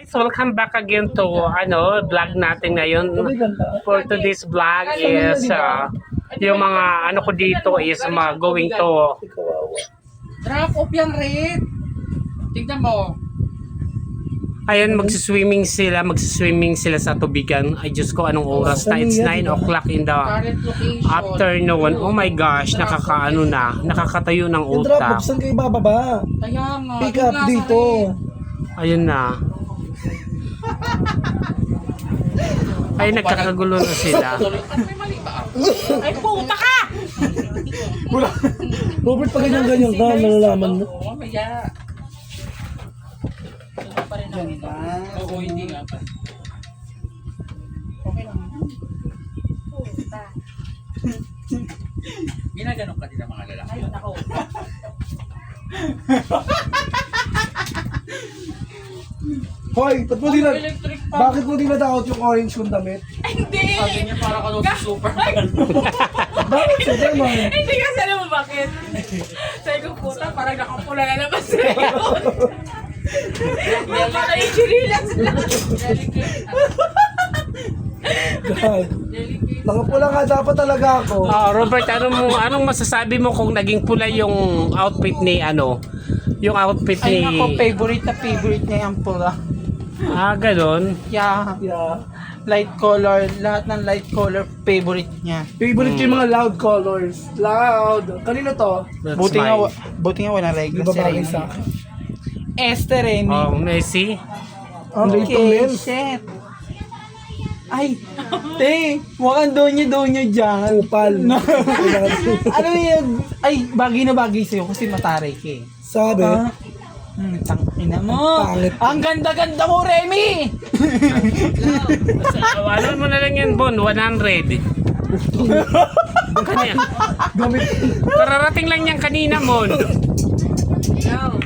guys, welcome back again to vlog natin ngayon. For today's vlog is yung mga ano ko dito is going to Drop off yung red. Tignan mo. ayun magsiswimming sila sa tubigan. Ay Diyos ko, anong oras na? It's 9 o'clock in the Current location. afternoon. Oh my gosh, nakakatayo ng Yung drop utak. off, saan kayo bababa? Kaya nga. Pick doon up nga sa dito. red. Ayun na. Ay, nagkakagulo na sila. Ano may mali ba ako? Ay, puta ka! Wala. Robert, pag ganyan-ganyan ka, nalalaman mo. Oo, maya. Ito pa rin ang ito. Oo, hindi nga pa. Okay lang. Puta. Ginaganon ka din ang mga lalaki. Ay, nako. Hoy, ba't mo di na... Electric pa. Bakit mo di na daot yung orange kong damit? Hindi! Sabi niya para ka daw si Superman. Bakit siya naman? Hindi kasi alam mo bakit? Sabi ko, puta, parang nakapula na naman sa'yo. Parang yung chirilas lang. God. Nakapula nga dapat talaga ako. Robert, anong masasabi mo kung naging pula yung outfit ni yung outfit Ay, ni... nako, favorite niya yung pula. Ganon. Yeah. Yeah. Light color, lahat ng light color favorite niya. Favorite ko yung mga loud colors. Loud. Kanino to? That's Buti nga, mine. buti nga walang Di regla ba si bagay Remy. sa akin? Esther Remy. Oh, Messi. Ang late to Okay, men. shit. Ay, te, mukhang donyo dyan. Kupal. Ano yun? Ay, bagay na bagay sa'yo kasi mataray ka eh. Sabi, Tangina mo. Pangit. Ang ganda-ganda mo, Remy! Ano mo na lang yan, Bon? 100. Kanya. gamit. Kararating lang yan kanina, Mon. Ikaw.